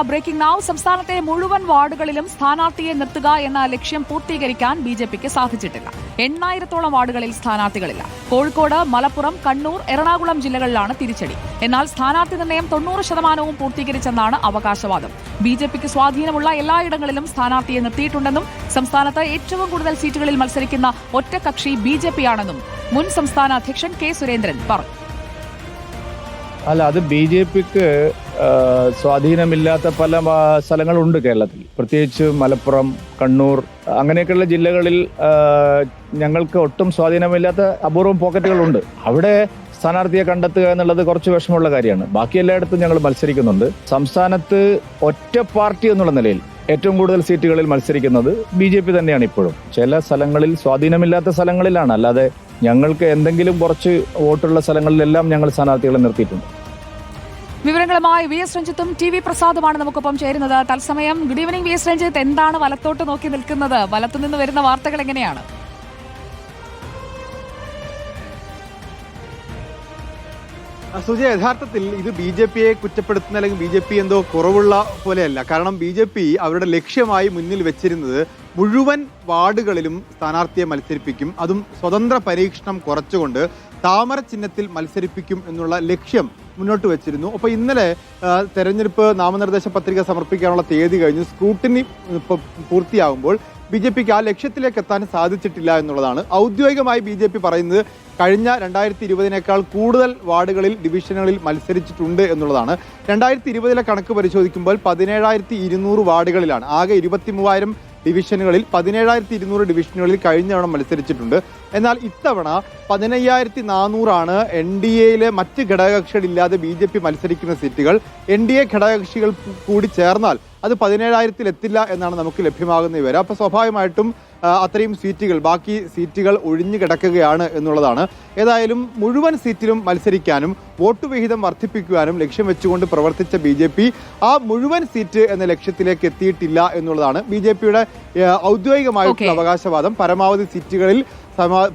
Breaking now. സംസ്ഥാനത്തെ മുഴുവൻ വാർഡുകളിലും സ്ഥാനാർത്ഥിയെ നിർത്തുക എന്ന ലക്ഷ്യം പൂർത്തീകരിക്കാൻ ബിജെപിക്ക് സാധിച്ചിട്ടില്ല. 8,000-ഓളം വാർഡുകളിൽ സ്ഥാനാർത്ഥികളില്ല. കോഴിക്കോട്, മലപ്പുറം, കണ്ണൂർ, എറണാകുളം ജില്ലകളിലാണ് തിരിച്ചടി. എന്നാൽ സ്ഥാനാർത്ഥി നിർണയം 90% പൂർത്തീകരിച്ചെന്നാണ് അവകാശവാദം. ബിജെപിക്ക് സ്വാധീനമുള്ള എല്ലായിടങ്ങളിലും സ്ഥാനാർത്ഥിയെ നിർത്തിയിട്ടുണ്ടെന്നും സംസ്ഥാനത്ത് ഏറ്റവും കൂടുതൽ സീറ്റുകളിൽ മത്സരിക്കുന്ന ഒറ്റക്കക്ഷി ബിജെപിയാണെന്നും മുൻ സംസ്ഥാന അധ്യക്ഷൻ കെ സുരേന്ദ്രൻ പറഞ്ഞു. അല്ല, അത് ബിജെപിക്ക് സ്വാധീനമില്ലാത്ത പല സ്ഥലങ്ങളുണ്ട് കേരളത്തിൽ. പ്രത്യേകിച്ച് മലപ്പുറം, കണ്ണൂർ അങ്ങനെയൊക്കെയുള്ള ജില്ലകളിൽ ഞങ്ങൾക്ക് ഒട്ടും സ്വാധീനമില്ലാത്ത അപൂർവം പോക്കറ്റുകളുണ്ട്. അവിടെ സ്ഥാനാർത്ഥിയെ കണ്ടെത്തുക എന്നുള്ളത് കുറച്ച് വിഷമമുള്ള കാര്യമാണ്. ബാക്കി എല്ലായിടത്തും ഞങ്ങൾ മത്സരിക്കുന്നുണ്ട്. സംസ്ഥാനത്ത് ഒറ്റ പാർട്ടി എന്നുള്ള നിലയിൽ ഏറ്റവും കൂടുതൽ സീറ്റുകളിൽ മത്സരിക്കുന്നത് ബിജെപി തന്നെയാണ്. ഇപ്പോഴും ചില സ്ഥലങ്ങളിൽ സ്വാധീനമില്ലാത്ത സ്ഥലങ്ങളിലാണ്. അല്ലാതെ ഞങ്ങൾക്ക് എന്തെങ്കിലും കുറച്ച് വോട്ടുള്ള സ്ഥലങ്ങളിലെല്ലാം ഞങ്ങൾ സ്ഥാനാർത്ഥികളെ നിർത്തിയിട്ടുണ്ട്. വിവരങ്ങളുമായി വി എസ് രഞ്ജിത്തും ടി വി പ്രസാദുമാണ് നമുക്കൊപ്പം ചേരുന്നത് തത്സമയം. Good evening V S Ranjith. എന്താണ് വലത്തോട്ട് നോക്കി നിൽക്കുന്നത്? വലത്തുനിന്ന് വരുന്ന വാർത്തകൾ എങ്ങനെയാണ്? സുജയ, യഥാർത്ഥത്തിൽ ഇത് ബി ജെ പിയെ കുറ്റപ്പെടുത്തുന്ന അല്ലെങ്കിൽ ബി ജെ പി എന്തോ കുറവുള്ള പോലെയല്ല. കാരണം ബി ജെ പി അവരുടെ ലക്ഷ്യമായി മുന്നിൽ വെച്ചിരുന്നത് മുഴുവൻ വാർഡുകളിലും സ്ഥാനാർത്ഥിയെ മത്സരിപ്പിക്കും, അതും സ്വതന്ത്ര പരീക്ഷണം കുറച്ചുകൊണ്ട് താമര ചിഹ്നത്തിൽ മത്സരിപ്പിക്കും എന്നുള്ള ലക്ഷ്യം മുന്നോട്ട് വെച്ചിരുന്നു. അപ്പോൾ ഇന്നലെ തെരഞ്ഞെടുപ്പ് നാമനിർദ്ദേശ പത്രിക സമർപ്പിക്കാനുള്ള തീയതി കഴിഞ്ഞു. സ്ക്രൂട്ടിനി പൂർത്തിയാകുമ്പോൾ ബി ജെ പിക്ക് ആ ലക്ഷ്യത്തിലേക്ക് എത്താൻ സാധിച്ചിട്ടില്ല എന്നുള്ളതാണ്. ഔദ്യോഗികമായി ബി ജെ പി പറയുന്നത് കഴിഞ്ഞ 2020 കൂടുതൽ വാർഡുകളിൽ ഡിവിഷനുകളിൽ മത്സരിച്ചിട്ടുണ്ട് എന്നുള്ളതാണ്. 2020 കണക്ക് പരിശോധിക്കുമ്പോൾ 17,200 വാർഡുകളിലാണ്. ആകെ 23,000 ഡിവിഷനുകളിൽ 17,200 ഡിവിഷനുകളിൽ കഴിഞ്ഞ തവണ മത്സരിച്ചിട്ടുണ്ട്. എന്നാൽ ഇത്തവണ 15,400 എൻ ഡി എയിലെ മറ്റ് ഘടകകക്ഷികളില്ലാതെ ബി ജെ പി മത്സരിക്കുന്ന സീറ്റുകൾ. എൻ ഡി എ ഘടകകക്ഷികൾ കൂടി ചേർന്നാൽ അത് 17,000 എത്തില്ല എന്നാണ് നമുക്ക് ലഭ്യമാകുന്ന വിവരം. അപ്പോൾ സ്വാഭാവികമായിട്ടും അത്രയും സീറ്റുകൾ, ബാക്കി സീറ്റുകൾ ഒഴിഞ്ഞു കിടക്കുകയാണ് എന്നുള്ളതാണ്. ഏതായാലും മുഴുവൻ സീറ്റിലും മത്സരിക്കാനും വോട്ട് വിഹിതം വർദ്ധിപ്പിക്കുവാനും ലക്ഷ്യം വെച്ചുകൊണ്ട് പ്രവർത്തിച്ച ബി ജെ പി ആ മുഴുവൻ സീറ്റ് എന്ന ലക്ഷ്യത്തിലേക്ക് എത്തിയിട്ടില്ല എന്നുള്ളതാണ് ബി ജെ പിയുടെ ഔദ്യോഗികമായിട്ടുള്ള അവകാശവാദം. പരമാവധി സീറ്റുകളിൽ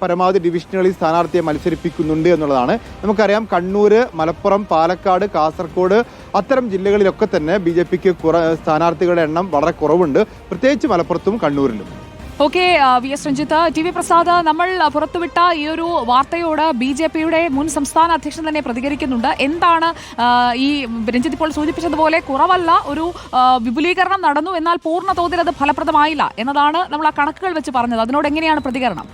പരമാവധി ഡിവിഷനുകളിൽ സ്ഥാനാർത്ഥിയെ മത്സരിപ്പിക്കുന്നുണ്ട് എന്നുള്ളതാണ്. നമുക്കറിയാം, കണ്ണൂർ, മലപ്പുറം, പാലക്കാട്, കാസർഗോഡ് അത്തരം ജില്ലകളിലൊക്കെ തന്നെ ബി ജെ പിക്ക് സ്ഥാനാർത്ഥികളുടെ എണ്ണം വളരെ കുറവുണ്ട്, പ്രത്യേകിച്ച് മലപ്പുറത്തും കണ്ണൂരിലും. Okay V S Ranjith. T V Prasad, നമ്മൾ പുറത്തുവിട്ട ഈ ഒരു വാർത്തയോട് ബി ജെ പിയുടെ മുൻ സംസ്ഥാന അധ്യക്ഷൻ തന്നെ പ്രതികരിക്കുന്നുണ്ട്. എന്താണ് ഈ രഞ്ജിത്ത് ഇപ്പോൾ സൂചിപ്പിച്ചതുപോലെ കുറവല്ല, ഒരു വിപുലീകരണം നടന്നു, എന്നാൽ പൂർണ്ണ തോതിൽ അത് ഫലപ്രദമായില്ല എന്നതാണ് നമ്മൾ ആ കണക്കുകൾ വെച്ച് പറഞ്ഞത്. അതിനോട് എങ്ങനെയാണ് പ്രതികരണം?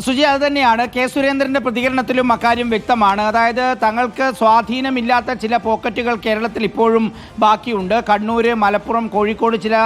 സുജി, അത് തന്നെയാണ് കെ സുരേന്ദ്രൻ്റെ പ്രതികരണത്തിലും അക്കാര്യം വ്യക്തമാണ്. അതായത് തങ്ങൾക്ക് സ്വാധീനമില്ലാത്ത ചില പോക്കറ്റുകൾ കേരളത്തിൽ ഇപ്പോഴും ബാക്കിയുണ്ട്. കണ്ണൂർ, മലപ്പുറം, കോഴിക്കോട് ചില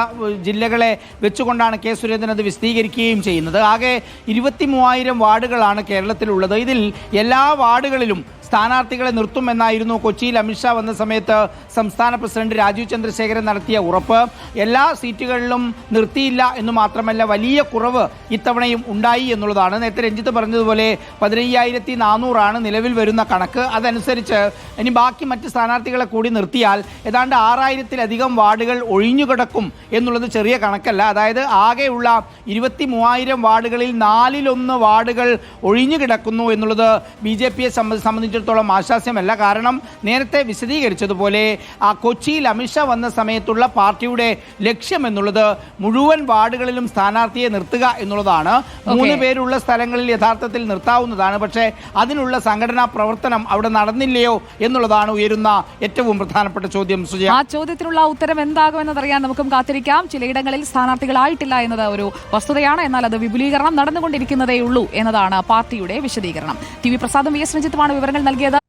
ജില്ലകളെ വെച്ചുകൊണ്ടാണ് കെ സുരേന്ദ്രൻ അത് വിശദീകരിക്കുകയും ചെയ്യുന്നത്. ആകെ 23,000 വാർഡുകളാണ് കേരളത്തിലുള്ളത്. ഇതിൽ എല്ലാ വാർഡുകളിലും സ്ഥാനാർത്ഥികളെ നിർത്തുമെന്നായിരുന്നു കൊച്ചിയിൽ അമിത്ഷാ വന്ന സമയത്ത് സംസ്ഥാന പ്രസിഡന്റ് രാജീവ് ചന്ദ്രശേഖരൻ നടത്തിയ ഉറപ്പ്. എല്ലാ സീറ്റുകളിലും നിർത്തിയില്ല എന്ന് മാത്രമല്ല, വലിയ കുറവ് ഇത്തവണയും ഉണ്ടായി എന്നുള്ളതാണ്. നേരത്തെ രഞ്ജിത്ത് പറഞ്ഞതുപോലെ 15,400 നിലവിൽ വരുന്ന കണക്ക്. അതനുസരിച്ച് ഇനി ബാക്കി മറ്റ് സ്ഥാനാർത്ഥികളെ കൂടി നിർത്തിയാൽ ഏതാണ്ട് 6,000-ലധികം വാർഡുകൾ ഒഴിഞ്ഞുകിടക്കും എന്നുള്ളത് ചെറിയ കണക്കല്ല. അതായത് ആകെയുള്ള 23,000 വാർഡുകളിൽ 4/1 വാർഡുകൾ ഒഴിഞ്ഞുകിടക്കുന്നു എന്നുള്ളത് ബി ജെ പിയെ സംബന്ധിച്ചിടത്തോളം ആശ്വാസ്യമല്ല. കാരണം നേരത്തെ വിശദീകരിച്ചതുപോലെ കൊച്ചിയിൽ അമിത്ഷാ വന്ന സമയത്തുള്ള പാർട്ടിയുടെ ലക്ഷ്യം എന്നുള്ളത് മുഴുവൻ വാർഡുകളിലും സ്ഥാനാർത്ഥിയെ നിർത്തുക എന്നുള്ളതാണ്. 3 പേരുള്ള സ്ഥലങ്ങളിൽ യഥാർത്ഥത്തിൽ നിർത്താവുന്നതാണ്. പക്ഷേ അതിനുള്ള സംഘടനാ പ്രവർത്തനം അവിടെ നടന്നില്ലയോ എന്നുള്ളതാണ് ഉയരുന്ന ഏറ്റവും പ്രധാനപ്പെട്ട ചോദ്യം. സുജയ, ആ ചോദ്യത്തിനുള്ള ഉത്തരം എന്താകുമെന്നതറിയാൻ നമുക്കും കാത്തിരിക്കാം. ചിലയിടങ്ങളിൽ സ്ഥാനാർത്ഥികളായിട്ടില്ല എന്നത് ഒരു വസ്തുതയാണ്. എന്നാൽ അത് വിപുലീകരണം നടന്നുകൊണ്ടിരിക്കുന്നതേ ഉള്ളൂ എന്നതാണ് പാർട്ടിയുടെ വിശദീകരണം. ടി വി പ്രസാദും വി എസ് രഞ്ജിത്തുമാണ് വിവരങ്ങൾ നൽകിയത്.